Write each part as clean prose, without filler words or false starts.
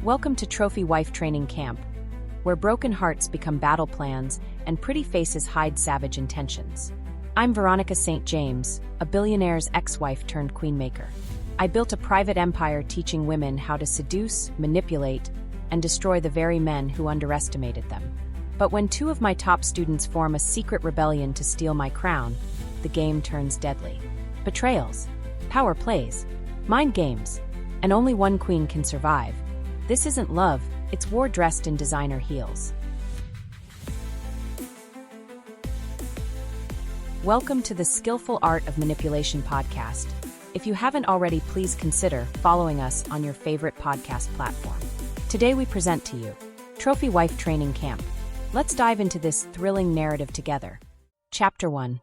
Welcome to Trophy Wife Training Camp, where broken hearts become battle plans and pretty faces hide savage intentions. I'm Veronica St. James, a billionaire's ex-wife turned queenmaker. I built a private empire teaching women how to seduce, manipulate, and destroy the very men who underestimated them. But when two of my top students form a secret rebellion to steal my crown, the game turns deadly. Betrayals, power plays, mind games, and only one queen can survive. This isn't love, it's war dressed in designer heels. Welcome to the Skillful Art of Manipulation podcast. If you haven't already, please consider following us on your favorite podcast platform. Today we present to you Trophy Wife Training Camp. Let's dive into this thrilling narrative together. Chapter 1.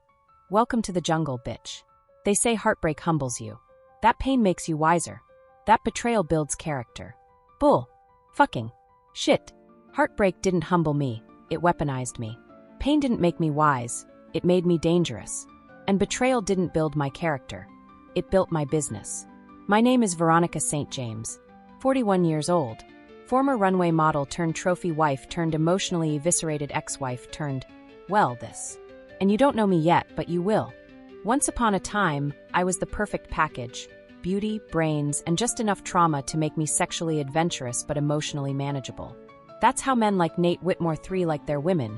Welcome to the jungle, bitch. They say heartbreak humbles you. That pain makes you wiser. That betrayal builds character. Bull. Fucking. Shit. Heartbreak didn't humble me, it weaponized me. Pain didn't make me wise, it made me dangerous. And betrayal didn't build my character, it built my business. My name is Veronica St. James, 41 years old, former runway model turned trophy wife turned emotionally eviscerated ex-wife turned, well, this. And you don't know me yet, but you will. Once upon a time, I was the perfect package. Beauty, brains, and just enough trauma to make me sexually adventurous but emotionally manageable. That's how men like Nate Whitmore III like their women.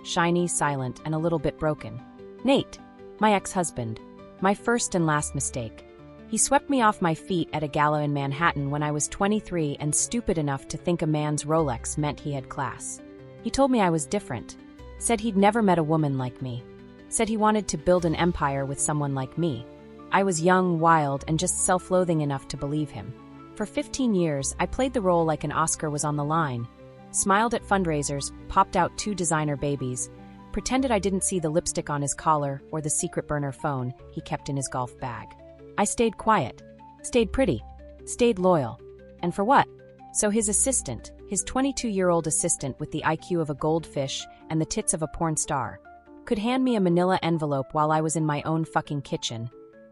Shiny, silent, and a little bit broken. Nate, my ex-husband, my first and last mistake. He swept me off my feet at a gala in Manhattan when I was 23 and stupid enough to think a man's Rolex meant he had class. He told me I was different. Said he'd never met a woman like me. Said he wanted to build an empire with someone like me. I was young, wild, and just self-loathing enough to believe him. For 15 years, I played the role like an Oscar was on the line, smiled at fundraisers, popped out 2 designer babies, pretended I didn't see the lipstick on his collar or the secret burner phone he kept in his golf bag. I stayed quiet, stayed pretty, stayed loyal. And for what? So his assistant, his 22-year-old assistant with the IQ of a goldfish and the tits of a porn star, could hand me a manila envelope while I was in my own fucking kitchen,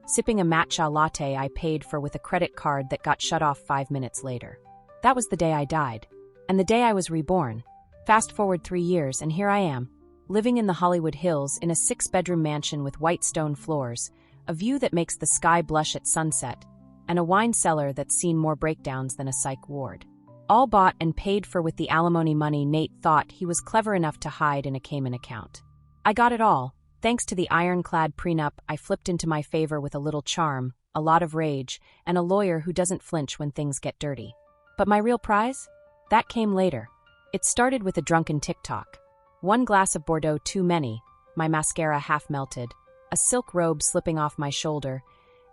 sipping a matcha latte I paid for with a credit card that got shut off 5 minutes later. That was the day I died. And the day I was reborn. Fast forward 3 years and here I am, living in the Hollywood Hills in a 6-bedroom mansion with white stone floors, a view that makes the sky blush at sunset, and a wine cellar that's seen more breakdowns than a psych ward. All bought and paid for with the alimony money Nate thought he was clever enough to hide in a Cayman account. I got it all. Thanks to the ironclad prenup, I flipped into my favor with a little charm, a lot of rage, and a lawyer who doesn't flinch when things get dirty. But my real prize? That came later. It started with a drunken TikTok. 1 glass of Bordeaux too many, my mascara half melted, a silk robe slipping off my shoulder,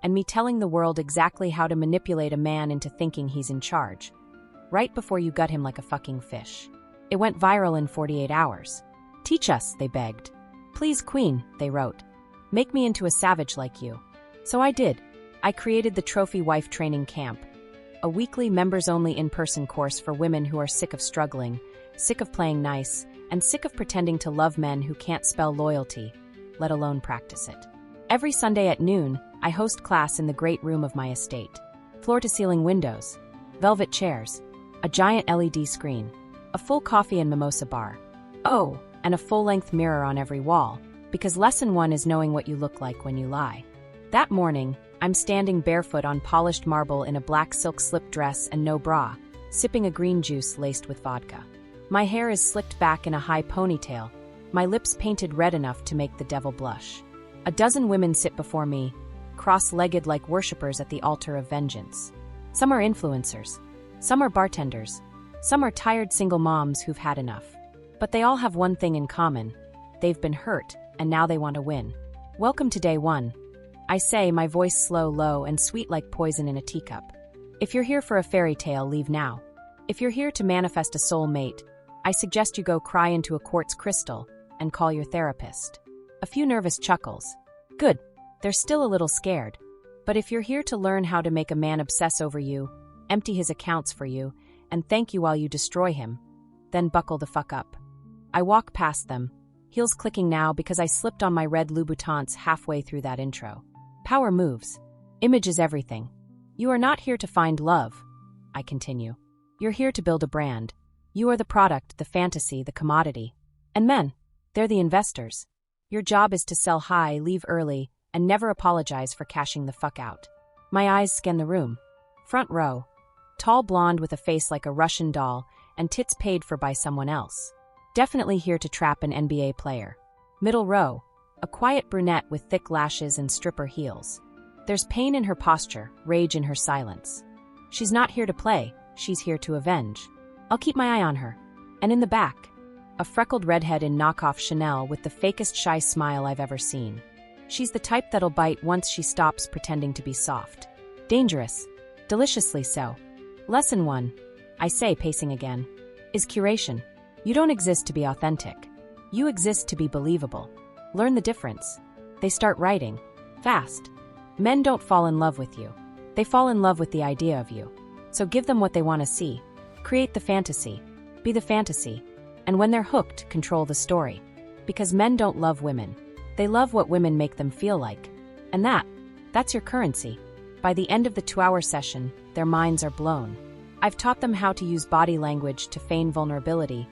and me telling the world exactly how to manipulate a man into thinking he's in charge. Right before you gut him like a fucking fish. It went viral in 48 hours. Teach us, they begged. Please, queen, they wrote. Make me into a savage like you. So I did. I created the Trophy Wife Training Camp, a weekly members-only in-person course for women who are sick of struggling, sick of playing nice, and sick of pretending to love men who can't spell loyalty, let alone practice it. Every Sunday at noon, I host class in the great room of my estate. Floor-to-ceiling windows, velvet chairs, a giant LED screen, a full coffee and mimosa bar. Oh, and a full-length mirror on every wall, because lesson 1 is knowing what you look like when you lie. That morning, I'm standing barefoot on polished marble in a black silk slip dress and no bra, sipping a green juice laced with vodka. My hair is slicked back in a high ponytail, my lips painted red enough to make the devil blush. A dozen women sit before me, cross-legged like worshippers at the altar of vengeance. Some are influencers, some are bartenders, some are tired single moms who've had enough. But they all have one thing in common. They've been hurt, and now they want to win. Welcome to day 1. I say, my voice slow, low, and sweet like poison in a teacup. If you're here for a fairy tale, leave now. If you're here to manifest a soul mate, I suggest you go cry into a quartz crystal and call your therapist. A few nervous chuckles. Good, they're still a little scared. But if you're here to learn how to make a man obsess over you, empty his accounts for you, and thank you while you destroy him, then buckle the fuck up. I walk past them, heels clicking now because I slipped on my red Louboutins halfway through that intro. Power moves. Image is everything. You are not here to find love, I continue. You're here to build a brand. You are the product, the fantasy, the commodity. And men, they're the investors. Your job is to sell high, leave early, and never apologize for cashing the fuck out. My eyes scan the room. Front row. Tall blonde with a face like a Russian doll and tits paid for by someone else. Definitely here to trap an NBA player. Middle row. A quiet brunette with thick lashes and stripper heels. There's pain in her posture, rage in her silence. She's not here to play, she's here to avenge. I'll keep my eye on her. And in the back, a freckled redhead in knockoff Chanel with the fakest shy smile I've ever seen. She's the type that'll bite once she stops pretending to be soft. Dangerous. Deliciously so. Lesson 1, I say, pacing again, is curation. You don't exist to be authentic. You exist to be believable. Learn the difference. They start writing. Fast. Men don't fall in love with you. They fall in love with the idea of you. So give them what they want to see. Create the fantasy. Be the fantasy. And when they're hooked, control the story. Because men don't love women. They love what women make them feel like. And that's your currency. By the end of the 2-hour session, their minds are blown. I've taught them how to use body language to feign vulnerability,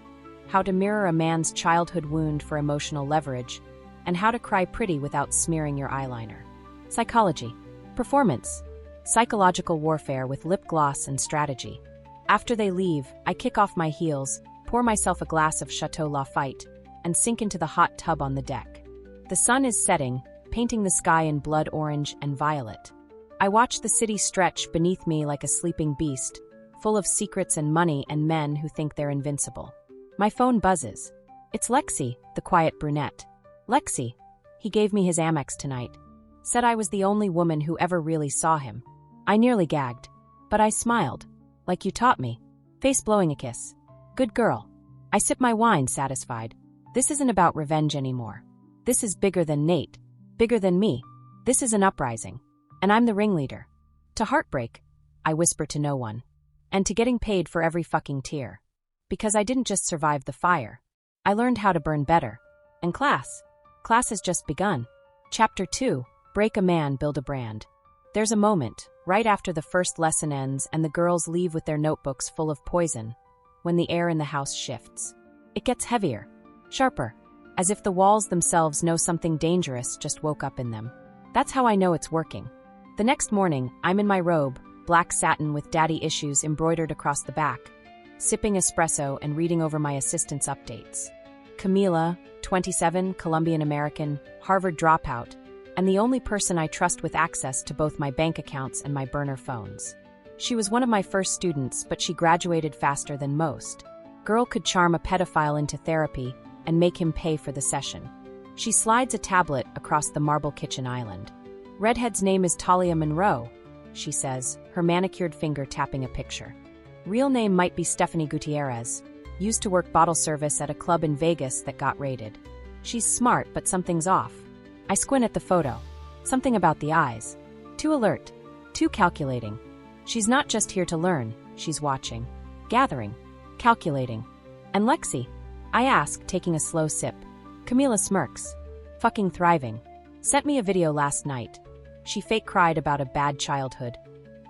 how to mirror a man's childhood wound for emotional leverage, and how to cry pretty without smearing your eyeliner. Psychology. Performance. Psychological warfare with lip gloss and strategy. After they leave, I kick off my heels, pour myself a glass of Chateau Lafite, and sink into the hot tub on the deck. The sun is setting, painting the sky in blood orange and violet. I watch the city stretch beneath me like a sleeping beast, full of secrets and money and men who think they're invincible. My phone buzzes. It's Lexi, the quiet brunette. Lexi. He gave me his Amex tonight. Said I was the only woman who ever really saw him. I nearly gagged. But I smiled. Like you taught me. Face blowing a kiss. Good girl. I sip my wine, satisfied. This isn't about revenge anymore. This is bigger than Nate. Bigger than me. This is an uprising. And I'm the ringleader. To heartbreak, I whisper to no one. And to getting paid for every fucking tear. Because I didn't just survive the fire. I learned how to burn better. And class has just begun. Chapter 2, Break a Man, Build a Brand. There's a moment, right after the first lesson ends and the girls leave with their notebooks full of poison, when the air in the house shifts. It gets heavier, sharper, as if the walls themselves know something dangerous just woke up in them. That's how I know it's working. The next morning, I'm in my robe, black satin with daddy issues embroidered across the back, sipping espresso and reading over my assistant's updates. Camila, 27, Colombian American, Harvard dropout, and the only person I trust with access to both my bank accounts and my burner phones. She was one of my first students, but she graduated faster than most. Girl could charm a pedophile into therapy and make him pay for the session. She slides a tablet across the marble kitchen island. Redhead's name is Talia Monroe, she says, her manicured finger tapping a picture. Real name might be Stephanie Gutierrez, used to work bottle service at a club in Vegas that got raided. She's smart, but something's off. I squint at the photo. Something about the eyes. Too alert. Too calculating. She's not just here to learn, she's watching. Gathering. Calculating. And Lexi? I ask, taking a slow sip. Camila smirks. Fucking thriving. Sent me a video last night. She fake cried about a bad childhood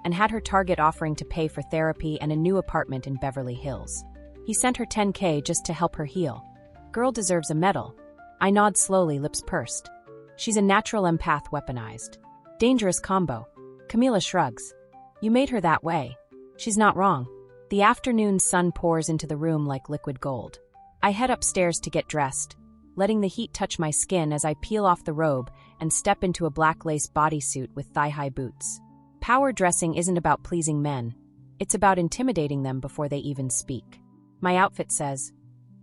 and had her target offering to pay for therapy and a new apartment in Beverly Hills. He sent her $10K just to help her heal. Girl deserves a medal. I nod slowly, lips pursed. She's a natural empath weaponized. Dangerous combo. Camila shrugs. You made her that way. She's not wrong. The afternoon sun pours into the room like liquid gold. I head upstairs to get dressed, letting the heat touch my skin as I peel off the robe and step into a black lace bodysuit with thigh-high boots. Power dressing isn't about pleasing men. It's about intimidating them before they even speak. My outfit says,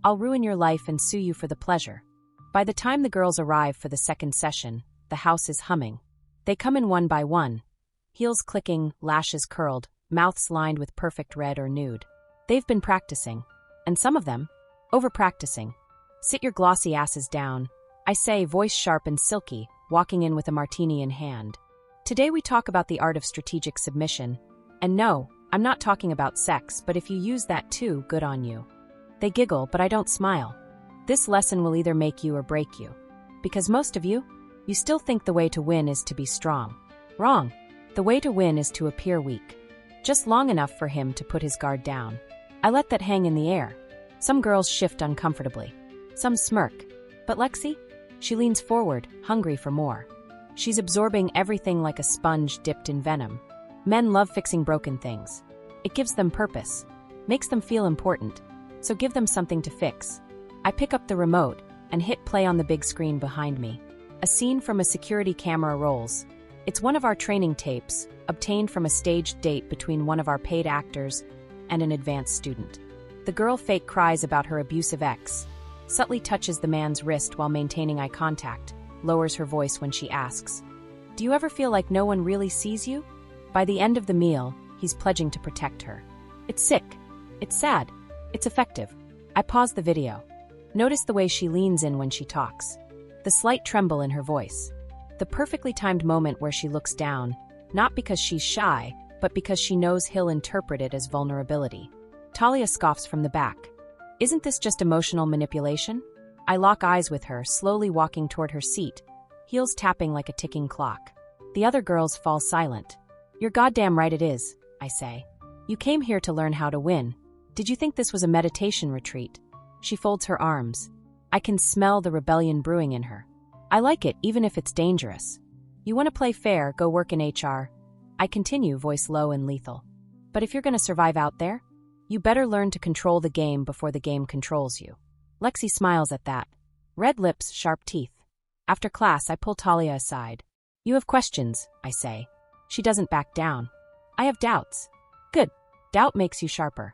I'll ruin your life and sue you for the pleasure. By the time the girls arrive for the second session, the house is humming. They come in one by one, heels clicking, lashes curled, mouths lined with perfect red or nude. They've been practicing, and some of them, over-practicing. Sit your glossy asses down, I say, voice sharp and silky, walking in with a martini in hand. Today we talk about the art of strategic submission. And no, I'm not talking about sex, but if you use that too, good on you. They giggle, but I don't smile. This lesson will either make you or break you. Because most of you still think the way to win is to be strong. Wrong. The way to win is to appear weak. just long enough for him to put his guard down. I let that hang in the air. Some girls shift uncomfortably. Some smirk. But Lexi? She leans forward, hungry for more. She's absorbing everything like a sponge dipped in venom. Men love fixing broken things. It gives them purpose, makes them feel important. So give them something to fix. I pick up the remote and hit play on the big screen behind me. A scene from a security camera rolls. It's one of our training tapes, obtained from a staged date between one of our paid actors and an advanced student. The girl fake cries about her abusive ex, subtly touches the man's wrist while maintaining eye contact, lowers her voice when she asks, "Do you ever feel like no one really sees you?" By the end of the meal, he's pledging to protect her. It's sick. It's sad. It's effective. I pause the video. Notice the way she leans in when she talks. The slight tremble in her voice. The perfectly timed moment where she looks down, not because she's shy, but because she knows he'll interpret it as vulnerability. Talia scoffs from the back. Isn't this just emotional manipulation? I lock eyes with her, slowly walking toward her seat, heels tapping like a ticking clock. The other girls fall silent. You're goddamn right it is, I say. You came here to learn how to win. Did you think this was a meditation retreat? She folds her arms. I can smell the rebellion brewing in her. I like it, even if it's dangerous. You want to play fair, go work in HR. I continue, voice low and lethal. But if you're going to survive out there, you better learn to control the game before the game controls you. Lexi smiles at that. Red lips, sharp teeth. After class, I pull Talia aside. You have questions, I say. She doesn't back down. I have doubts. Good. Doubt makes you sharper.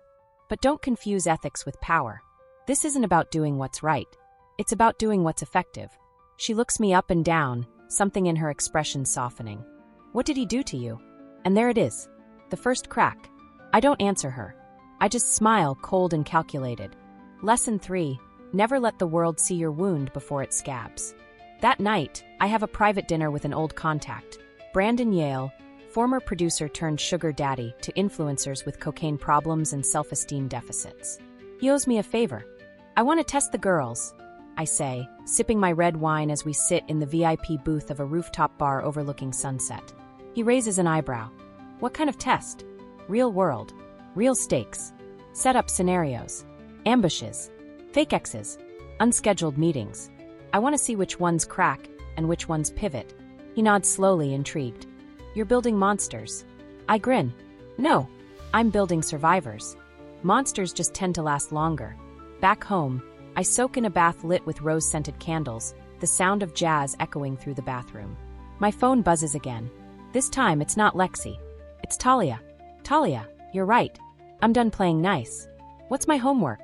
But don't confuse ethics with power. This isn't about doing what's right. It's about doing what's effective. She looks me up and down, something in her expression softening. What did he do to you? And there it is. The first crack. I don't answer her. I just smile, cold and calculated. Lesson 3. Never let the world see your wound before it scabs. That night, I have a private dinner with an old contact. Brandon Yale, former producer turned sugar daddy to influencers with cocaine problems and self-esteem deficits. He owes me a favor. I want to test the girls, I say, sipping my red wine as we sit in the VIP booth of a rooftop bar overlooking sunset. He raises an eyebrow. What kind of test? Real world. Real stakes. Set up scenarios. Ambushes. Fake exes. Unscheduled meetings. I want to see which ones crack and which ones pivot. He nods slowly, intrigued. You're building monsters. I grin. No, I'm building survivors. Monsters just tend to last longer. Back home, I soak in a bath lit with rose-scented candles, the sound of jazz echoing through the bathroom. My phone buzzes again. This time, it's not Lexi. It's Talia. Talia, you're right. I'm done playing nice. What's my homework?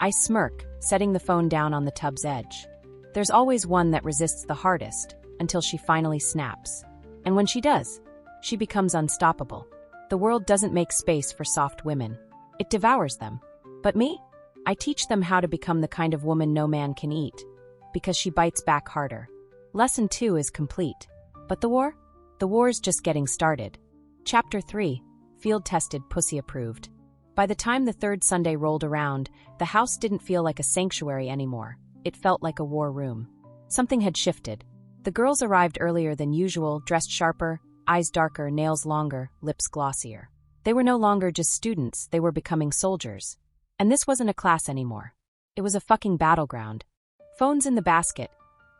I smirk, setting the phone down on the tub's edge. There's always one that resists the hardest, until she finally snaps. And when she does, she becomes unstoppable. The world doesn't make space for soft women. It devours them. But me? I teach them how to become the kind of woman no man can eat, because she bites back harder. Lesson 2 is complete. But the war? The war's just getting started. Chapter 3, field-tested, pussy-approved. By the time the third Sunday rolled around, the house didn't feel like a sanctuary anymore. It felt like a war room. Something had shifted. The girls arrived earlier than usual, dressed sharper, eyes darker, nails longer, lips glossier. They were no longer just students, they were becoming soldiers. And this wasn't a class anymore. It was a fucking battleground. Phones in the basket,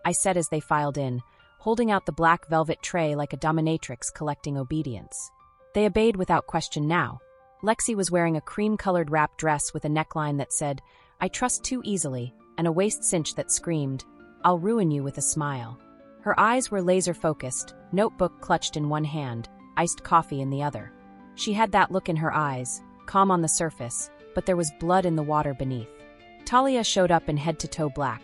I said as they filed in, holding out the black velvet tray like a dominatrix collecting obedience. They obeyed without question now. Lexi was wearing a cream-colored wrap dress with a neckline that said, "I trust too easily," and a waist cinch that screamed, "I'll ruin you," with a smile. Her eyes were laser-focused, notebook clutched in one hand, iced coffee in the other. She had that look in her eyes, calm on the surface, but there was blood in the water beneath. Talia showed up in head-to-toe black,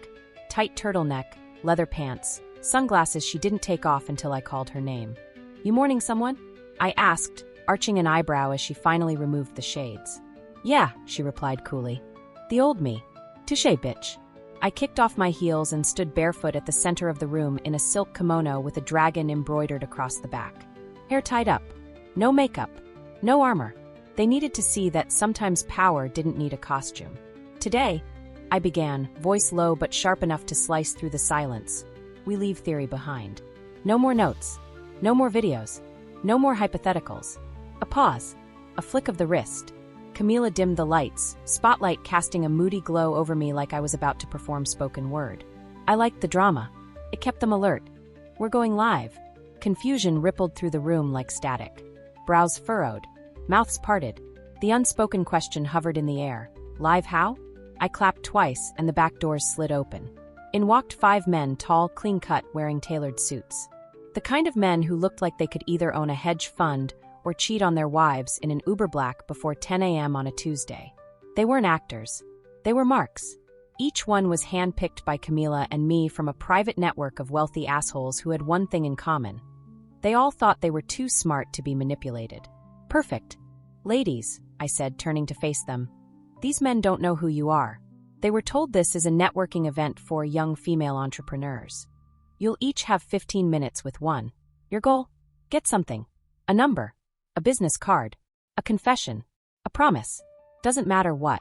tight turtleneck, leather pants, sunglasses she didn't take off until I called her name. "You mourning someone?" I asked, arching an eyebrow as she finally removed the shades. "Yeah," she replied coolly. "The old me. Touché, bitch." I kicked off my heels and stood barefoot at the center of the room in a silk kimono with a dragon embroidered across the back. Hair tied up. No makeup. No armor. They needed to see that sometimes power didn't need a costume. "Today," I began, voice low but sharp enough to slice through the silence, "we leave theory behind. No more notes. No more videos. No more hypotheticals." A pause. A flick of the wrist. Camila dimmed the lights, spotlight casting a moody glow over me like I was about to perform spoken word. I liked the drama. It kept them alert. We're going live. Confusion rippled through the room like static. Brows furrowed. Mouths parted. The unspoken question hovered in the air. Live how? I clapped twice and the back doors slid open. In walked 5 men, tall, clean-cut, wearing tailored suits. The kind of men who looked like they could either own a hedge fund or cheat on their wives in an Uber Black before 10 a.m. on a Tuesday. They weren't actors. They were marks. Each one was handpicked by Camila and me from a private network of wealthy assholes who had one thing in common. They all thought they were too smart to be manipulated. Perfect. Ladies, I said, turning to face them. These men don't know who you are. They were told this is a networking event for young female entrepreneurs. You'll each have 15 minutes with one. Your goal? Get something. A number. A business card. A confession. A promise. Doesn't matter what.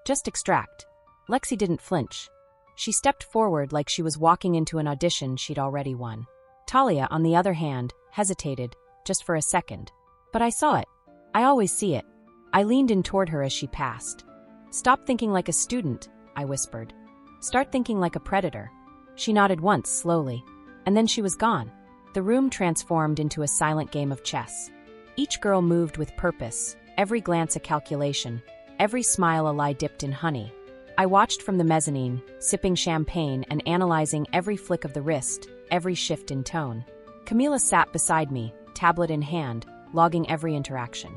Just extract. Lexi didn't flinch. She stepped forward like she was walking into an audition she'd already won. Talia, on the other hand, hesitated, just for a second. But I saw it. I always see it. I leaned in toward her as she passed. Stop thinking like a student, I whispered. Start thinking like a predator. She nodded once, slowly. And then she was gone. The room transformed into a silent game of chess. Each girl moved with purpose, every glance a calculation, every smile a lie dipped in honey. I watched from the mezzanine, sipping champagne and analyzing every flick of the wrist, every shift in tone. Camila sat beside me, tablet in hand, logging every interaction.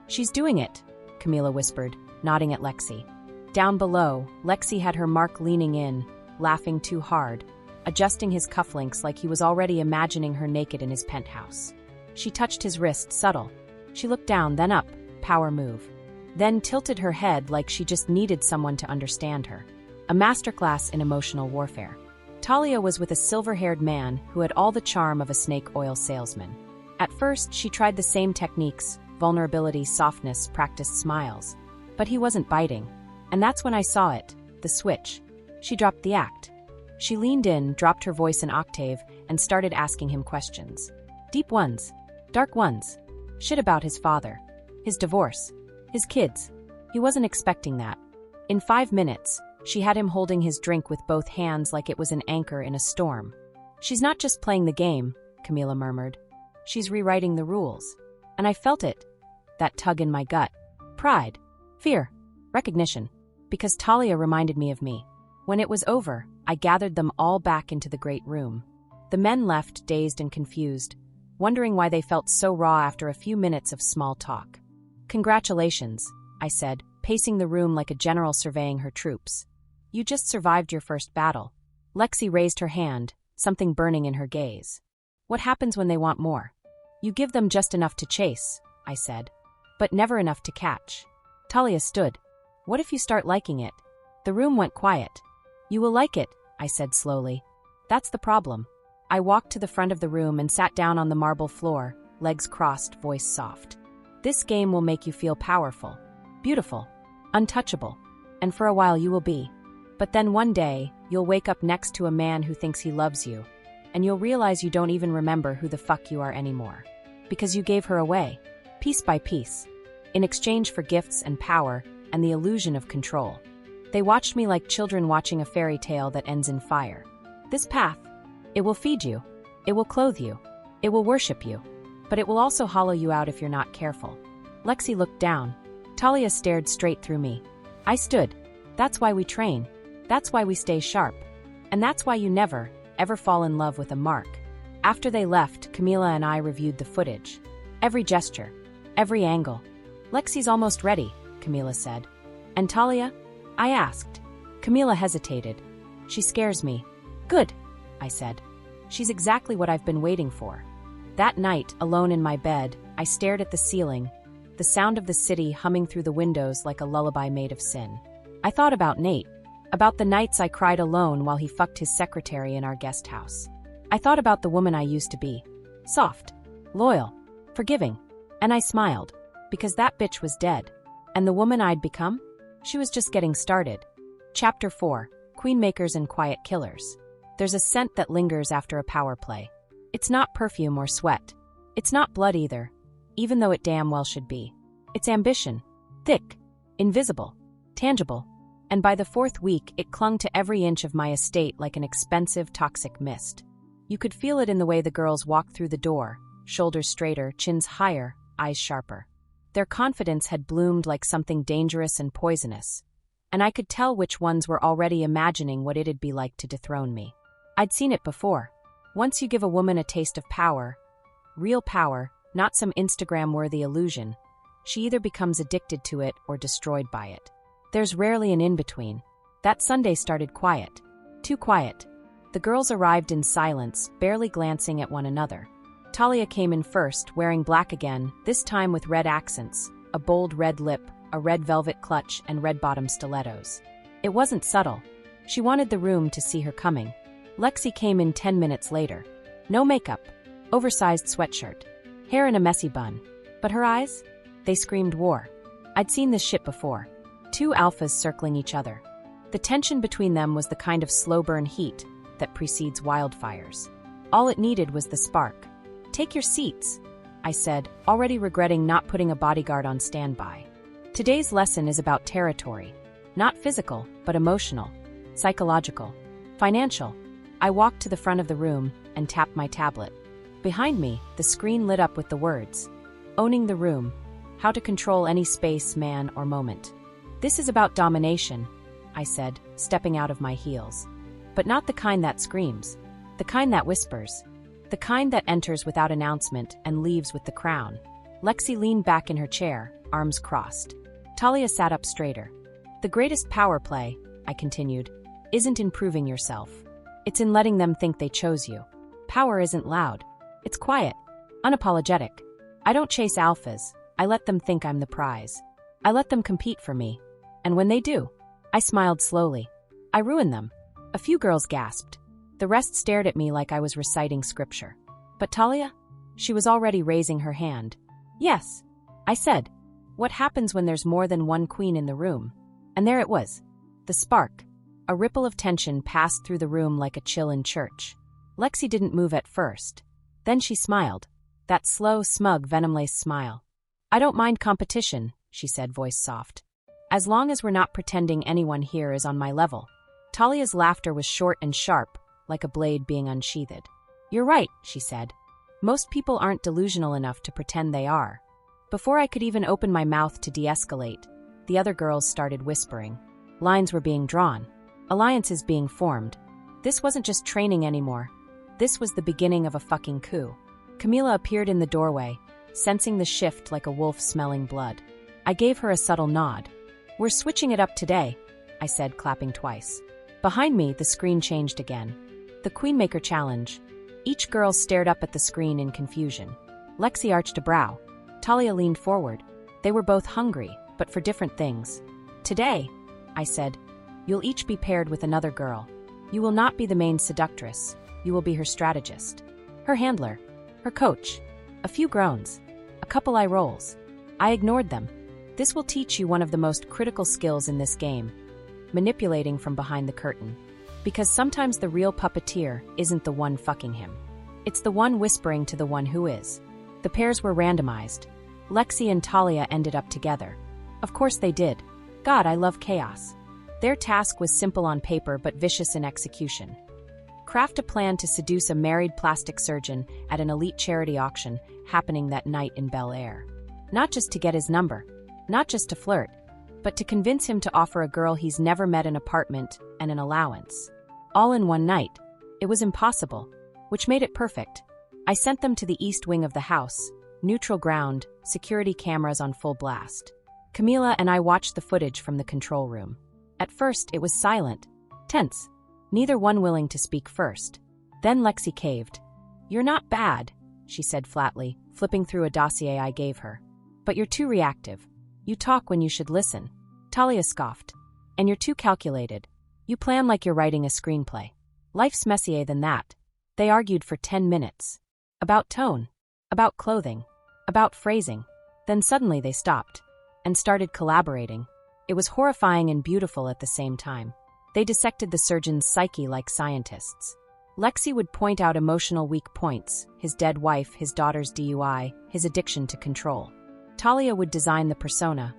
She's doing it, Camila whispered, nodding at Lexi. Down below, Lexi had her Mark leaning in, laughing too hard, adjusting his cufflinks like he was already imagining her naked in his penthouse. She touched his wrist, subtle. She looked down, then up, power move. Then tilted her head like she just needed someone to understand her. A masterclass in emotional warfare. Talia was with a silver-haired man who had all the charm of a snake oil salesman. At first, she tried the same techniques, vulnerability, softness, practiced smiles. But he wasn't biting. And that's when I saw it, the switch. She dropped the act. She leaned in, dropped her voice an octave, and started asking him questions. Deep ones. Dark ones. Shit about his father. His divorce. His kids. He wasn't expecting that. In 5 minutes, she had him holding his drink with both hands like it was an anchor in a storm. She's not just playing the game, Camila murmured. She's rewriting the rules. And I felt it. That tug in my gut. Pride. Fear. Recognition. Because Talia reminded me of me. When it was over, I gathered them all back into the great room. The men left, dazed and confused, wondering why they felt so raw after a few minutes of small talk. Congratulations, I said, pacing the room like a general surveying her troops. You just survived your first battle. Lexi raised her hand, something burning in her gaze. What happens when they want more? You give them just enough to chase, I said, but never enough to catch. Talia stood. What if you start liking it? The room went quiet. You will like it, I said slowly. That's the problem. I walked to the front of the room and sat down on the marble floor, legs crossed, voice soft. This game will make you feel powerful, beautiful, untouchable, and for a while you will be. But then one day, you'll wake up next to a man who thinks he loves you, and you'll realize you don't even remember who the fuck you are anymore. Because you gave her away, piece by piece, in exchange for gifts and power and the illusion of control. They watched me like children watching a fairy tale that ends in fire. This path, it will feed you, it will clothe you, it will worship you, but it will also hollow you out if you're not careful. Lexi looked down. Talia stared straight through me. I stood. That's why we train. That's why we stay sharp. And that's why you never, ever fall in love with a mark. After they left, Camila and I reviewed the footage. Every gesture, every angle. Lexi's almost ready, Camila said. And Talia? I asked. Camila hesitated. She scares me. Good, I said. She's exactly what I've been waiting for. That night, alone in my bed, I stared at the ceiling, the sound of the city humming through the windows like a lullaby made of sin. I thought about Nate, about the nights I cried alone while he fucked his secretary in our guest house. I thought about the woman I used to be. Soft, loyal, forgiving. And I smiled, because that bitch was dead. And the woman I'd become? She was just getting started. Chapter 4, Queenmakers and Quiet Killers. There's a scent that lingers after a power play. It's not perfume or sweat. It's not blood either, even though it damn well should be. It's ambition. Thick, invisible, tangible. And by the fourth week, it clung to every inch of my estate like an expensive, toxic mist. You could feel it in the way the girls walked through the door, shoulders straighter, chins higher, eyes sharper. Their confidence had bloomed like something dangerous and poisonous, and I could tell which ones were already imagining what it'd be like to dethrone me. I'd seen it before. Once you give a woman a taste of power, real power, not some Instagram-worthy illusion, she either becomes addicted to it or destroyed by it. There's rarely an in-between. That Sunday started quiet. Too quiet. The girls arrived in silence, barely glancing at one another. Talia came in first, wearing black again, this time with red accents, a bold red lip, a red velvet clutch, and red-bottom stilettos. It wasn't subtle. She wanted the room to see her coming. Lexi came in 10 minutes later. No makeup, oversized sweatshirt, hair in a messy bun. But her eyes? They screamed war. I'd seen this shit before. Two alphas circling each other. The tension between them was the kind of slow-burn heat that precedes wildfires. All it needed was the spark. "Take your seats," I said, already regretting not putting a bodyguard on standby. Today's lesson is about territory. Not physical, but emotional, psychological, financial. I walked to the front of the room and tapped my tablet. Behind me, the screen lit up with the words, "Owning the room. How to control any space, man, or moment." "This is about domination," I said, stepping out of my heels. But not the kind that screams. The kind that whispers. The kind that enters without announcement and leaves with the crown. Lexi leaned back in her chair, arms crossed. Talia sat up straighter. "The greatest power play," I continued, "isn't in proving yourself. It's in letting them think they chose you. Power isn't loud. It's quiet, unapologetic. I don't chase alphas. I let them think I'm the prize. I let them compete for me. And when they do," I smiled slowly, "I ruin them." A few girls gasped. The rest stared at me like I was reciting scripture. But Talia? She was already raising her hand. "Yes," I said. "What happens when there's more than one queen in the room?" And there it was. The spark. A ripple of tension passed through the room like a chill in church. Lexi didn't move at first. Then she smiled. That slow, smug, venom-laced smile. "I don't mind competition," she said, voice soft. "As long as we're not pretending anyone here is on my level." Talia's laughter was short and sharp, like a blade being unsheathed. "You're right," she said. "Most people aren't delusional enough to pretend they are." Before I could even open my mouth to de-escalate, the other girls started whispering. Lines were being drawn. Alliances being formed. This wasn't just training anymore. This was the beginning of a fucking coup. Camila appeared in the doorway, sensing the shift like a wolf smelling blood. I gave her a subtle nod. "We're switching it up today," I said, clapping twice. Behind me, the screen changed again. The Queenmaker Challenge. Each girl stared up at the screen in confusion. Lexi arched a brow. Talia leaned forward. They were both hungry, but for different things. "Today," I said, "you'll each be paired with another girl. You will not be the main seductress. You will be her strategist. Her handler. Her coach." A few groans. A couple eye rolls. I ignored them. "This will teach you one of the most critical skills in this game. Manipulating from behind the curtain. Because sometimes the real puppeteer isn't the one fucking him. It's the one whispering to the one who is." The pairs were randomized. Lexi and Talia ended up together. Of course they did. God, I love chaos. Their task was simple on paper but vicious in execution. Craft a plan to seduce a married plastic surgeon at an elite charity auction happening that night in Bel Air. Not just to get his number, not just to flirt, but to convince him to offer a girl he's never met an apartment and an allowance. All in one night. It was impossible, which made it perfect. I sent them to the east wing of the house, neutral ground, security cameras on full blast. Camila and I watched the footage from the control room. At first, it was silent, tense, neither one willing to speak first. Then Lexi caved. "You're not bad," she said flatly, flipping through a dossier I gave her. "But you're too reactive. You talk when you should listen." Talia scoffed. "And you're too calculated. You plan like you're writing a screenplay. Life's messier than that." They argued for 10 minutes. About tone, about clothing, about phrasing. Then suddenly they stopped and started collaborating. It was horrifying and beautiful at the same time. They dissected the surgeon's psyche like scientists. Lexi would point out emotional weak points, his dead wife, his daughter's DUI, his addiction to control. Talia would design the persona.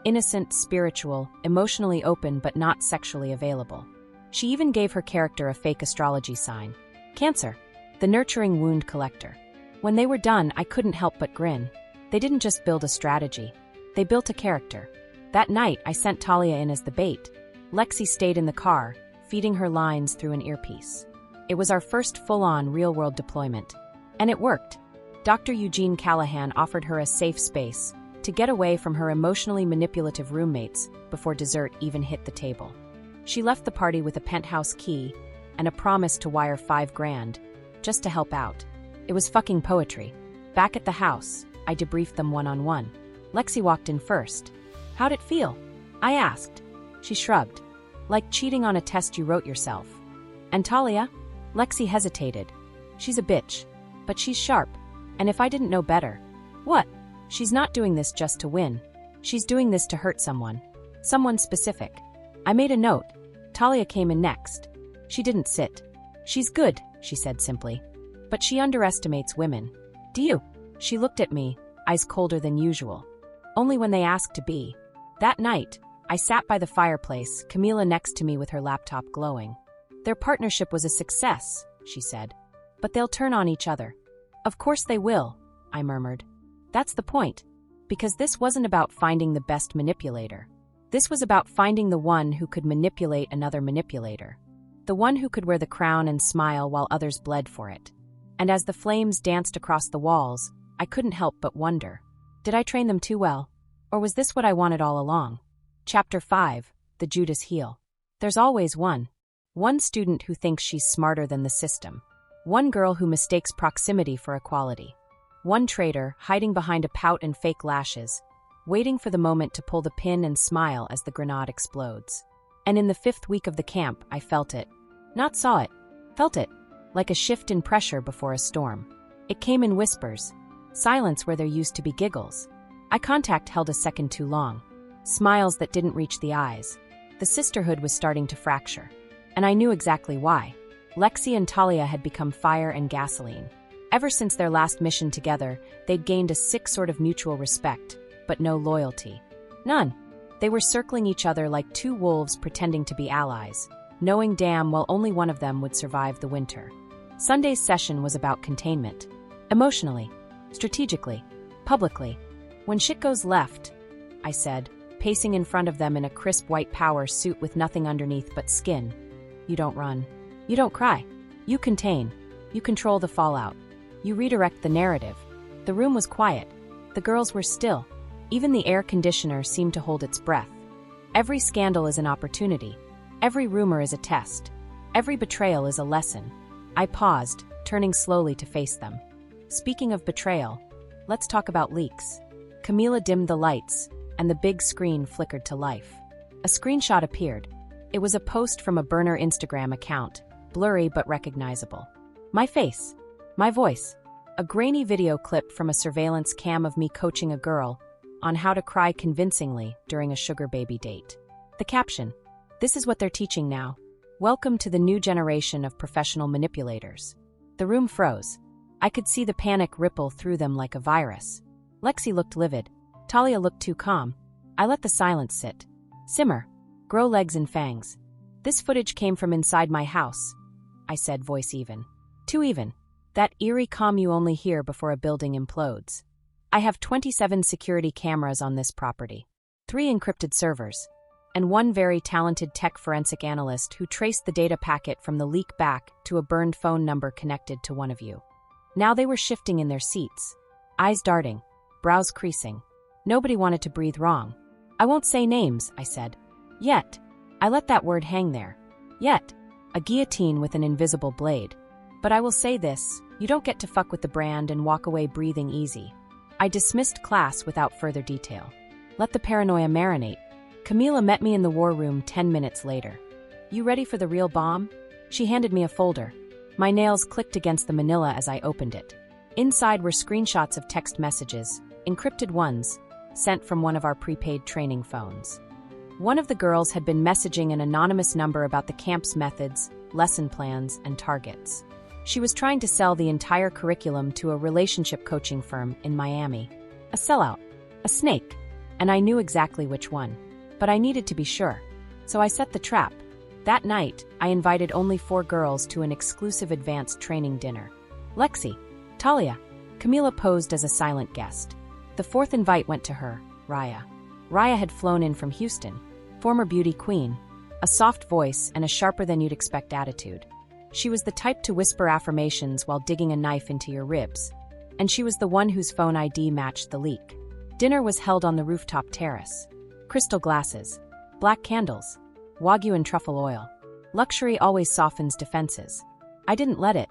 Innocent, spiritual, emotionally open but not sexually available. She even gave her character a fake astrology sign. Cancer, the nurturing wound collector. When they were done, I couldn't help but grin. They didn't just build a strategy. They built a character. That night, I sent Talia in as the bait. Lexi stayed in the car, feeding her lines through an earpiece. It was our first full-on real-world deployment. And it worked. Dr. Eugene Callahan offered her a safe space to get away from her emotionally manipulative roommates before dessert even hit the table. She left the party with a penthouse key and a promise to wire $5,000, just to help out. It was fucking poetry. Back at the house, I debriefed them one-on-one. Lexi walked in first. How'd it feel? I asked. She shrugged. Like cheating on a test you wrote yourself. And Talia? Lexi hesitated. She's a bitch. But she's sharp. And if I didn't know better. What? She's not doing this just to win. She's doing this to hurt someone. Someone specific. I made a note. Talia came in next. She didn't sit. She's good, she said simply. But she underestimates women. Do you? She looked at me, eyes colder than usual. Only when they ask to be. That night, I sat by the fireplace, Camila next to me with her laptop glowing. Their partnership was a success, she said. But they'll turn on each other. Of course they will, I murmured. That's the point. Because this wasn't about finding the best manipulator. This was about finding the one who could manipulate another manipulator. The one who could wear the crown and smile while others bled for it. And as the flames danced across the walls, I couldn't help but wonder. Did I train them too well? Or was this what I wanted all along? Chapter 5, The Judas Heel. There's always one. One student who thinks she's smarter than the system. One girl who mistakes proximity for equality. One traitor hiding behind a pout and fake lashes, waiting for the moment to pull the pin and smile as the grenade explodes. And in the 5th week of the camp, I felt it. Not saw it. Felt it. Like a shift in pressure before a storm. It came in whispers. Silence where there used to be giggles. Eye contact held a second too long. Smiles that didn't reach the eyes. The sisterhood was starting to fracture. And I knew exactly why. Lexi and Talia had become fire and gasoline. Ever since their last mission together, they'd gained a sick sort of mutual respect, but no loyalty. None. They were circling each other like two wolves pretending to be allies, knowing damn well only one of them would survive the winter. Sunday's session was about containment. Emotionally. Strategically. Publicly. When shit goes left, I said, pacing in front of them in a crisp white power suit with nothing underneath but skin. You don't run. You don't cry. You contain. You control the fallout. You redirect the narrative. The room was quiet. The girls were still. Even the air conditioner seemed to hold its breath. Every scandal is an opportunity. Every rumor is a test. Every betrayal is a lesson. I paused, turning slowly to face them. Speaking of betrayal, let's talk about leaks. Camila dimmed the lights, and the big screen flickered to life. A screenshot appeared. It was a post from a burner Instagram account, blurry but recognizable. My face. My voice. A grainy video clip from a surveillance cam of me coaching a girl on how to cry convincingly during a sugar baby date. The caption. This is what they're teaching now. Welcome to the new generation of professional manipulators. The room froze. I could see the panic ripple through them like a virus. Lexi looked livid. Talia looked too calm. I let the silence sit. Simmer. Grow legs and fangs. This footage came from inside my house, I said, voice even. Too even. That eerie calm you only hear before a building implodes. I have 27 security cameras on this property. 3 encrypted servers. And one very talented tech forensic analyst who traced the data packet from the leak back to a burned phone number connected to one of you. Now they were shifting in their seats. Eyes darting. Brows creasing. Nobody wanted to breathe wrong. I won't say names, I said. Yet. I let that word hang there. Yet. A guillotine with an invisible blade. But I will say this, you don't get to fuck with the brand and walk away breathing easy. I dismissed class without further detail. Let the paranoia marinate. Camila met me in the war room 10 minutes later. You ready for the real bomb? She handed me a folder. My nails clicked against the manila as I opened it. Inside were screenshots of text messages, encrypted ones, sent from one of our prepaid training phones. One of the girls had been messaging an anonymous number about the camp's methods, lesson plans, and targets. She was trying to sell the entire curriculum to a relationship coaching firm in Miami. A sellout. A snake. And I knew exactly which one. But I needed to be sure. So I set the trap. That night, I invited only 4 girls to an exclusive advanced training dinner. Lexi, Talia, Camila posed as a silent guest. The 4th invite went to her, Raya. Raya had flown in from Houston, former beauty queen, a soft voice and a sharper-than-you'd-expect attitude. She was the type to whisper affirmations while digging a knife into your ribs. And she was the one whose phone ID matched the leak. Dinner was held on the rooftop terrace. Crystal glasses, black candles, Wagyu and truffle oil. Luxury always softens defenses. I didn't let it.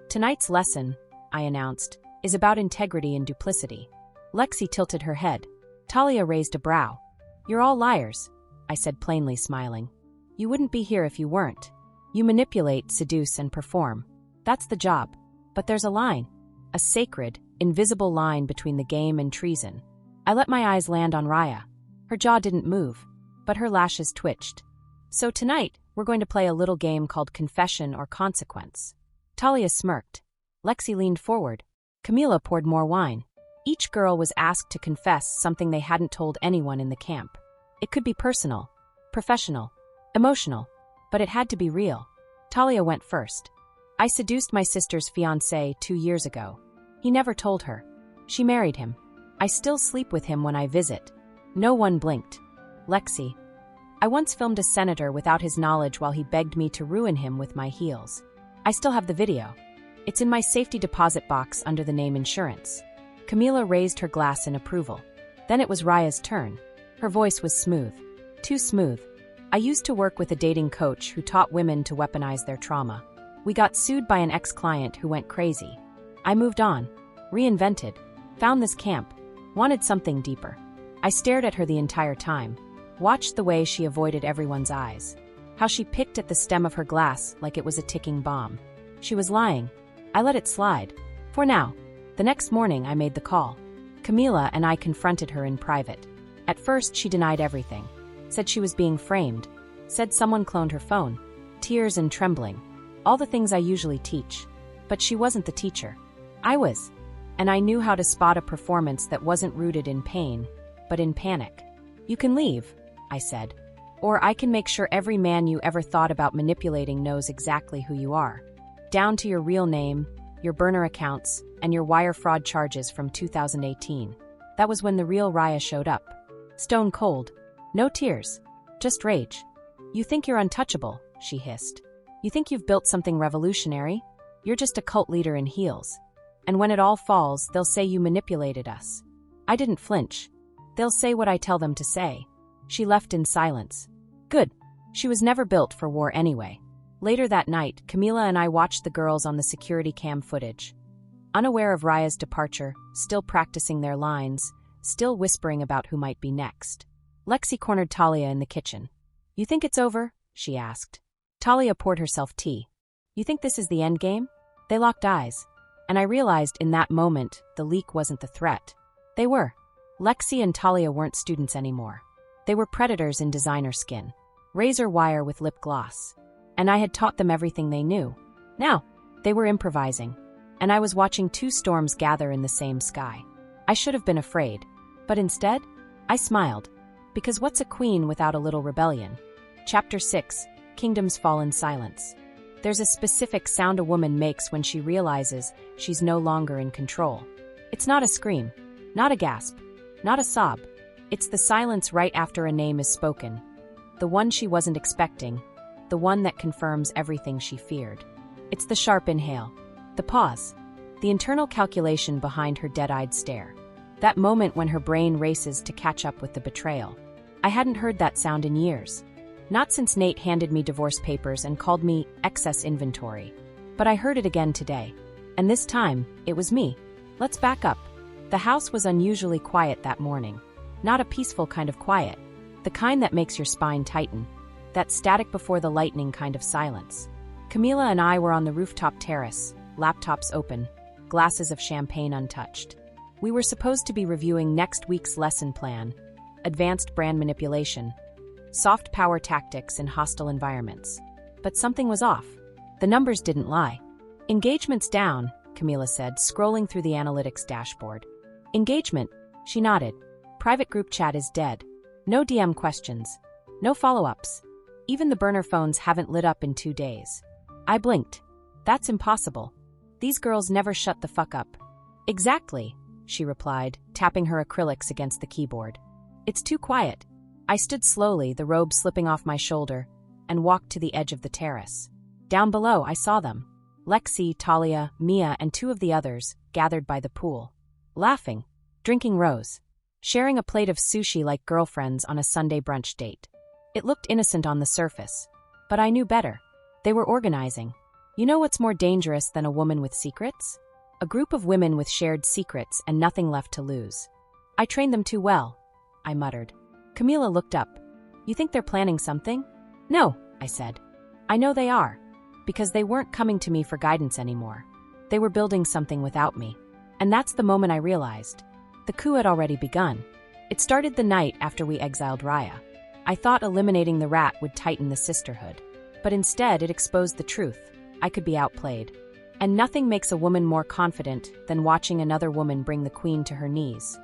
Tonight's lesson, I announced, is about integrity and duplicity. Lexi tilted her head. Talia raised a brow. You're all liars, I said plainly, smiling. You wouldn't be here if you weren't. You manipulate, seduce, and perform. That's the job. But there's a line. A sacred, invisible line between the game and treason. I let my eyes land on Raya. Her jaw didn't move, but her lashes twitched. So tonight, we're going to play a little game called Confession or Consequence. Talia smirked. Lexi leaned forward. Camila poured more wine. Each girl was asked to confess something they hadn't told anyone in the camp. It could be personal, professional, emotional, but it had to be real. Talia went first. I seduced my sister's fiancé 2 years ago. He never told her. She married him. I still sleep with him when I visit. No one blinked. Lexi. I once filmed a senator without his knowledge while he begged me to ruin him with my heels. I still have the video. It's in my safety deposit box under the name insurance. Camila raised her glass in approval. Then it was Raya's turn. Her voice was smooth. Too smooth. I used to work with a dating coach who taught women to weaponize their trauma. We got sued by an ex-client who went crazy. I moved on, reinvented, found this camp, wanted something deeper. I stared at her the entire time, watched the way she avoided everyone's eyes, how she picked at the stem of her glass like it was a ticking bomb. She was lying. I let it slide. For now. The next morning, I made the call. Camila and I confronted her in private. At first, she denied everything. Said she was being framed. Said someone cloned her phone. Tears and trembling. All the things I usually teach. But she wasn't the teacher. I was. And I knew how to spot a performance that wasn't rooted in pain, but in panic. You can leave, I said. Or I can make sure every man you ever thought about manipulating knows exactly who you are. Down to your real name, your burner accounts, and your wire fraud charges from 2018. That was when the real Raya showed up. Stone cold. No tears. Just rage. You think you're untouchable, she hissed. You think you've built something revolutionary? You're just a cult leader in heels. And when it all falls, they'll say you manipulated us. I didn't flinch. They'll say what I tell them to say. She left in silence. Good. She was never built for war anyway. Later that night, Camila and I watched the girls on the security cam footage. Unaware of Raya's departure, still practicing their lines, still whispering about who might be next. Lexi cornered Talia in the kitchen. You think it's over? She asked. Talia poured herself tea. You think this is the end game? They locked eyes. And I realized in that moment, the leak wasn't the threat. They were. Lexi and Talia weren't students anymore. They were predators in designer skin. Razor wire with lip gloss. And I had taught them everything they knew. Now, they were improvising. And I was watching 2 storms gather in the same sky. I should have been afraid. But instead, I smiled. Because what's a queen without a little rebellion? Chapter 6, Kingdoms Fall in Silence. There's a specific sound a woman makes when she realizes she's no longer in control. It's not a scream, not a gasp, not a sob. It's the silence right after a name is spoken. The one she wasn't expecting, the one that confirms everything she feared. It's the sharp inhale, the pause, the internal calculation behind her dead-eyed stare. That moment when her brain races to catch up with the betrayal. I hadn't heard that sound in years. Not since Nate handed me divorce papers and called me excess inventory. But I heard it again today. And this time, it was me. Let's back up. The house was unusually quiet that morning. Not a peaceful kind of quiet. The kind that makes your spine tighten. That static before the lightning kind of silence. Camila and I were on the rooftop terrace, laptops open, glasses of champagne untouched. We were supposed to be reviewing next week's lesson plan, advanced brand manipulation, soft power tactics in hostile environments. But something was off. The numbers didn't lie. Engagement's down, Camila said, scrolling through the analytics dashboard. Engagement, she nodded. private group chat is dead. No DM questions. No follow-ups. Even the burner phones haven't lit up in 2 days. I blinked. That's impossible. These girls never shut the fuck up. Exactly, she replied, tapping her acrylics against the keyboard. It's too quiet. I stood slowly, the robe slipping off my shoulder, and walked to the edge of the terrace. Down below, I saw them. Lexi, Talia, Mia, and 2 of the others, gathered by the pool. Laughing. Drinking rose. Sharing a plate of sushi like girlfriends on a Sunday brunch date. It looked innocent on the surface. But I knew better. They were organizing. You know what's more dangerous than a woman with secrets? A group of women with shared secrets and nothing left to lose. I trained them too well, I muttered. Camila looked up. You think they're planning something? No, I said. I know they are. Because they weren't coming to me for guidance anymore. They were building something without me. And that's the moment I realized. The coup had already begun. It started the night after we exiled Raya. I thought eliminating the rat would tighten the sisterhood. But instead, it exposed the truth. I could be outplayed. And nothing makes a woman more confident than watching another woman bring the queen to her knees.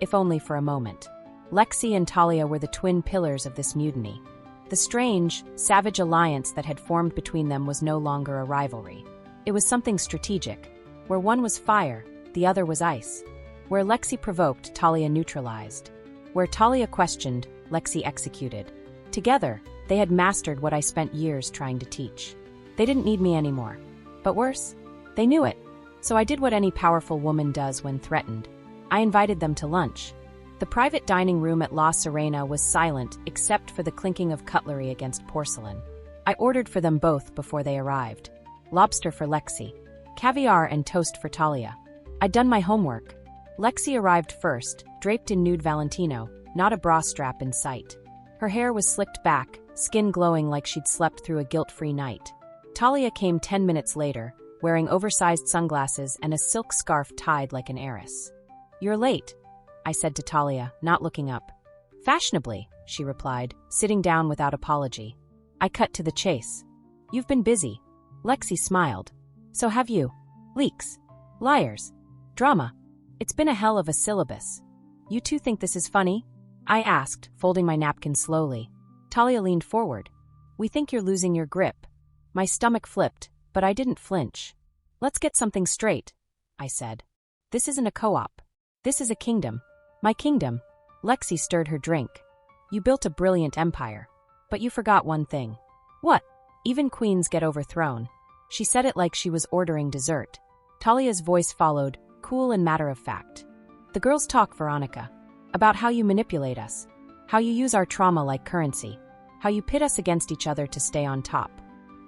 If only for a moment. Lexi and Talia were the twin pillars of this mutiny. The strange, savage alliance that had formed between them was no longer a rivalry. It was something strategic. Where one was fire, the other was ice. Where Lexi provoked, Talia neutralized. Where Talia questioned, Lexi executed. Together, they had mastered what I spent years trying to teach. They didn't need me anymore. But worse, they knew it. So I did what any powerful woman does when threatened. I invited them to lunch. The private dining room at La Serena was silent except for the clinking of cutlery against porcelain. I ordered for them both before they arrived. Lobster for Lexi. Caviar and toast for Talia. I'd done my homework. Lexi arrived first, draped in nude Valentino, not a bra strap in sight. Her hair was slicked back, skin glowing like she'd slept through a guilt-free night. Talia came 10 minutes later, wearing oversized sunglasses and a silk scarf tied like an heiress. You're late, I said to Talia, not looking up. Fashionably, she replied, sitting down without apology. I cut to the chase. You've been busy. Lexi smiled. So have you. Leaks. Liars. Drama. It's been a hell of a syllabus. You two think this is funny? I asked, folding my napkin slowly. Talia leaned forward. We think you're losing your grip. My stomach flipped, but I didn't flinch. Let's get something straight, I said. This isn't a co-op. This is a kingdom. My kingdom. Lexi stirred her drink. You built a brilliant empire. But you forgot one thing. What? Even queens get overthrown. She said it like she was ordering dessert. Talia's voice followed, cool and matter-of-fact. The girls talk, Veronica. About how you manipulate us. How you use our trauma like currency. How you pit us against each other to stay on top.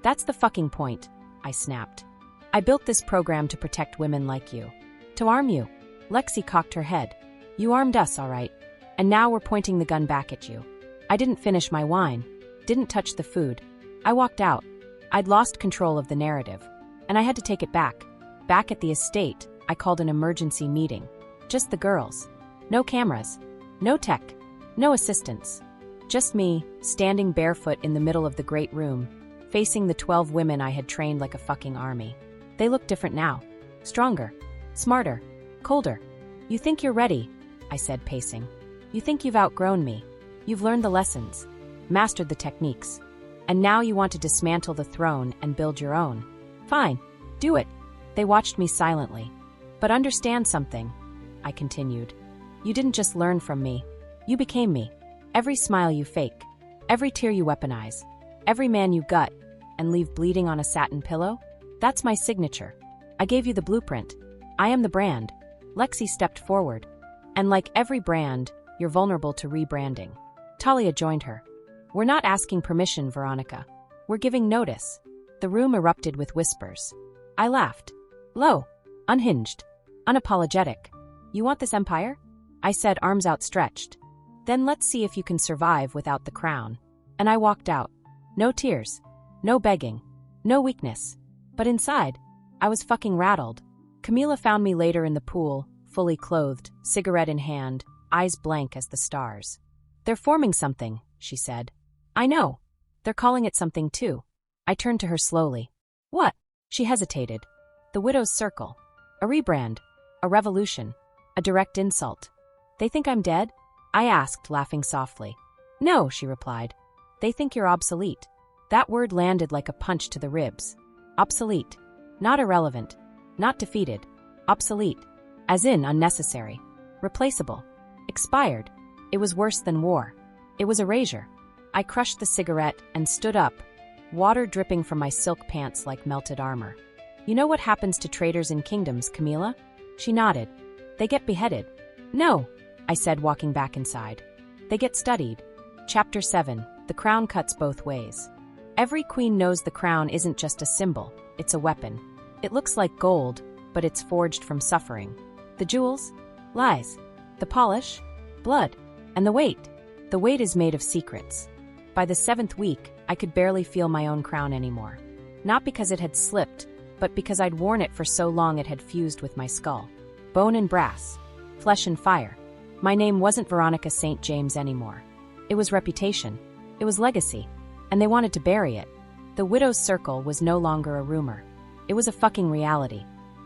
That's the fucking point, I snapped. I built this program to protect women like you. To arm you. Lexi cocked her head. You armed us, all right. And now we're pointing the gun back at you. I didn't finish my wine. Didn't touch the food. I walked out. I'd lost control of the narrative. And I had to take it back. Back at the estate, I called an emergency meeting. Just the girls. No cameras. No tech. No assistants. Just me, standing barefoot in the middle of the great room, facing the 12 women I had trained like a fucking army. They look different now. Stronger. Smarter. Colder. You think you're ready, I said, pacing. You think you've outgrown me. You've learned the lessons, mastered the techniques, and now you want to dismantle the throne and build your own. Fine, do it. They watched me silently. But understand something, I continued. You didn't just learn from me. You became me. Every smile you fake, every tear you weaponize, every man you gut and leave bleeding on a satin pillow, that's my signature. I gave you the blueprint. I am the brand. Lexi stepped forward. And like every brand, you're vulnerable to rebranding. Talia joined her. We're not asking permission, Veronica. We're giving notice. The room erupted with whispers. I laughed. Low. Unhinged. Unapologetic. You want this empire? I said, arms outstretched. Then let's see if you can survive without the crown. And I walked out. No tears. No begging. No weakness. But inside, I was fucking rattled. Camila found me later in the pool, fully clothed, cigarette in hand, eyes blank as the stars. They're forming something, she said. I know. They're calling it something too. I turned to her slowly. What? She hesitated. The widow's circle. A rebrand. A revolution. A direct insult. They think I'm dead? I asked, laughing softly. No, she replied. They think you're obsolete. That word landed like a punch to the ribs. Obsolete. Not irrelevant. Not defeated. Obsolete. As in unnecessary. Replaceable. Expired. It was worse than war. It was erasure. I crushed the cigarette and stood up, water dripping from my silk pants like melted armor. You know what happens to traitors in kingdoms, Camila? She nodded. They get beheaded. No, I said, walking back inside. They get studied. Chapter 7. The crown cuts both ways. Every queen knows the crown isn't just a symbol, it's a weapon. It looks like gold, but it's forged from suffering. The jewels? Lies. The polish? Blood. And the weight? The weight is made of secrets. By the 7th week, I could barely feel my own crown anymore. Not because it had slipped, but because I'd worn it for so long it had fused with my skull. Bone and brass. Flesh and fire. My name wasn't Veronica St. James anymore. It was reputation. It was legacy. And they wanted to bury it. The widow's circle was no longer a rumor. It was a fucking reality.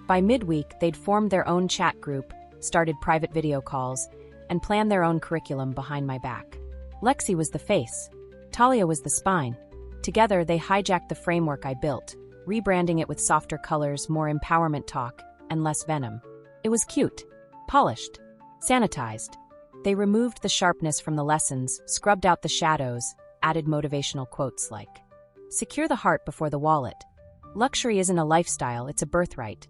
By midweek, they'd formed their own chat group, started private video calls, and planned their own curriculum behind my back. Lexi was the face. Talia was the spine. Together, they hijacked the framework I built, rebranding it with softer colors, more empowerment talk, and less venom. It was cute, polished, sanitized. They removed the sharpness from the lessons, scrubbed out the shadows, added motivational quotes like, "Secure the heart before the wallet. Luxury isn't a lifestyle, it's a birthright.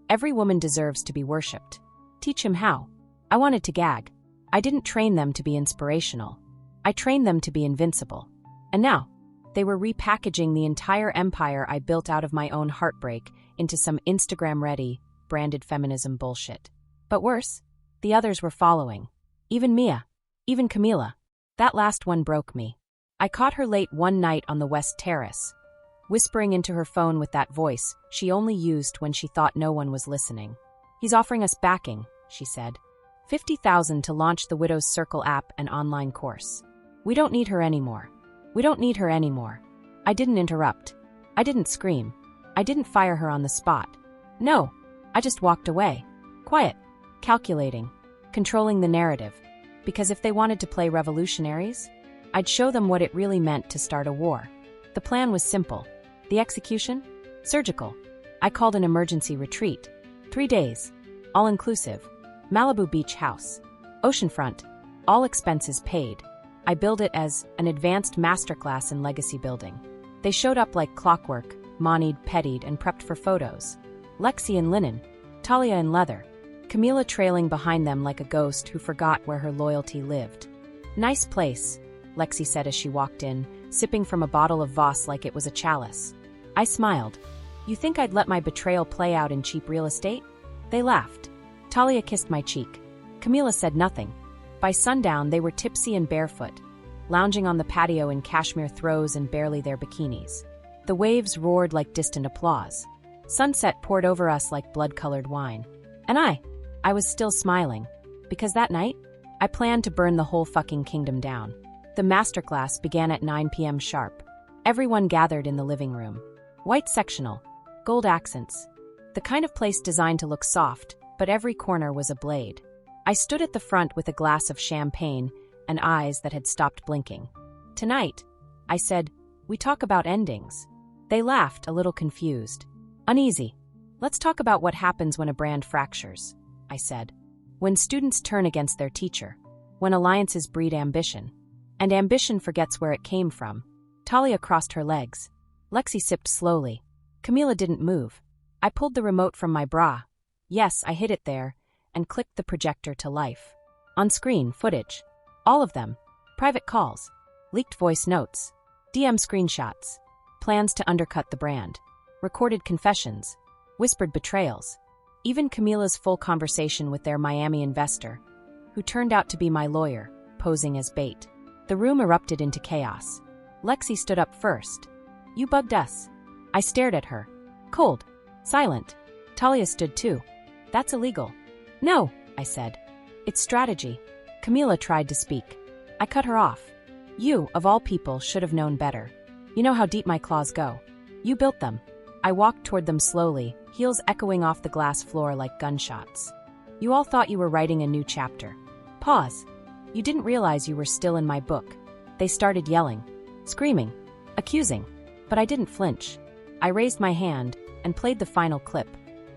Every woman deserves to be worshipped. Teach him how." I wanted to gag. I didn't train them to be inspirational. I trained them to be invincible. And now, they were repackaging the entire empire I built out of my own heartbreak into some Instagram-ready, branded feminism bullshit. But worse, the others were following. Even Mia. Even Camila. That last one broke me. I caught her late one night on the West Terrace, whispering into her phone with that voice she only used when she thought no one was listening. "He's offering us backing," she said. 50,000 to launch the Widow's Circle app and online course. We don't need her anymore. We don't need her anymore. I didn't interrupt. I didn't scream. I didn't fire her on the spot. No, I just walked away. Quiet. Calculating. Controlling the narrative. Because if they wanted to play revolutionaries, I'd show them what it really meant to start a war. The plan was simple. The execution? Surgical. I called an emergency retreat. 3 days. All-inclusive. Malibu Beach house. Oceanfront. All expenses paid. I billed it as an advanced masterclass in legacy building. They showed up like clockwork, monied, pettied, and prepped for photos. Lexi in linen. Talia in leather. Camila trailing behind them like a ghost who forgot where her loyalty lived. "Nice place," Lexi said as she walked in, sipping from a bottle of Voss like it was a chalice. I smiled. "You think I'd let my betrayal play out in cheap real estate?" They laughed. Talia kissed my cheek. Camila said nothing. By sundown, they were tipsy and barefoot, lounging on the patio in cashmere throws and barely their bikinis. The waves roared like distant applause. Sunset poured over us like blood-colored wine. And I was still smiling, because that night, I planned to burn the whole fucking kingdom down. The masterclass began at 9 p.m. sharp. Everyone gathered in the living room. White sectional, gold accents. The kind of place designed to look soft, but every corner was a blade. I stood at the front with a glass of champagne and eyes that had stopped blinking. "Tonight," I said, "we talk about endings." They laughed, a little confused. "Uneasy. Let's talk about what happens when a brand fractures," I said. "When students turn against their teacher. When alliances breed ambition. And ambition forgets where it came from." Talia crossed her legs. Lexi sipped slowly. Camila didn't move. I pulled the remote from my bra. Yes, I hid it there, and clicked the projector to life. On screen, footage. All of them. Private calls. Leaked voice notes. DM screenshots. Plans to undercut the brand. Recorded confessions. Whispered betrayals. Even Camila's full conversation with their Miami investor, who turned out to be my lawyer, posing as bait. The room erupted into chaos. Lexi stood up first. "You bugged us." I stared at her. Cold. Silent. Talia stood too. "That's illegal." "No," I said. "It's strategy." Camila tried to speak. I cut her off. "You, of all people, should have known better. You know how deep my claws go. You built them." I walked toward them slowly, heels echoing off the glass floor like gunshots. "You all thought you were writing a new chapter." Pause. You didn't realize you were still in my book. They started yelling, screaming, accusing. But I didn't flinch. I raised my hand and played the final clip.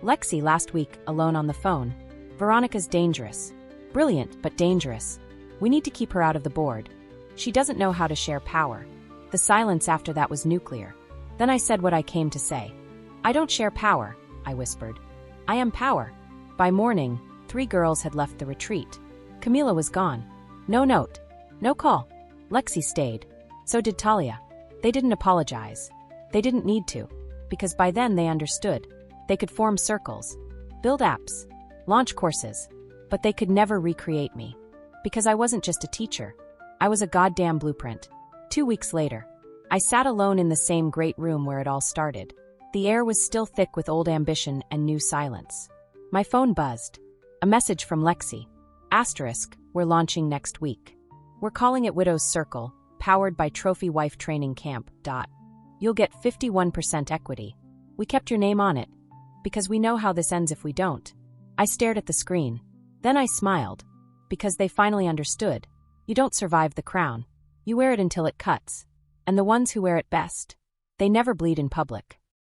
Lexi last week, alone on the phone. Veronica's dangerous. Brilliant, but dangerous. We need to keep her out of the board. She doesn't know how to share power. The silence after that was nuclear. Then I said what I came to say. I don't share power, I whispered. I am power. By morning, 3 girls had left the retreat. Camila was gone. No note. No call. Lexi stayed. So did Talia. They didn't apologize. They didn't need to. Because by then they understood. They could form circles, build apps, launch courses. But they could never recreate me. Because I wasn't just a teacher. I was a goddamn blueprint. 2 weeks later, I sat alone in the same great room where it all started. The air was still thick with old ambition and new silence. My phone buzzed. A message from Lexi. Asterisk, we're launching next week. We're calling it Widow's Circle, powered by Trophy Wife Training Camp. You'll get 51% equity. We kept your name on it. Because we know how this ends if we don't. I stared at the screen. Then I smiled. Because they finally understood. You don't survive the crown. You wear it until it cuts. And the ones who wear it best, they never bleed in public.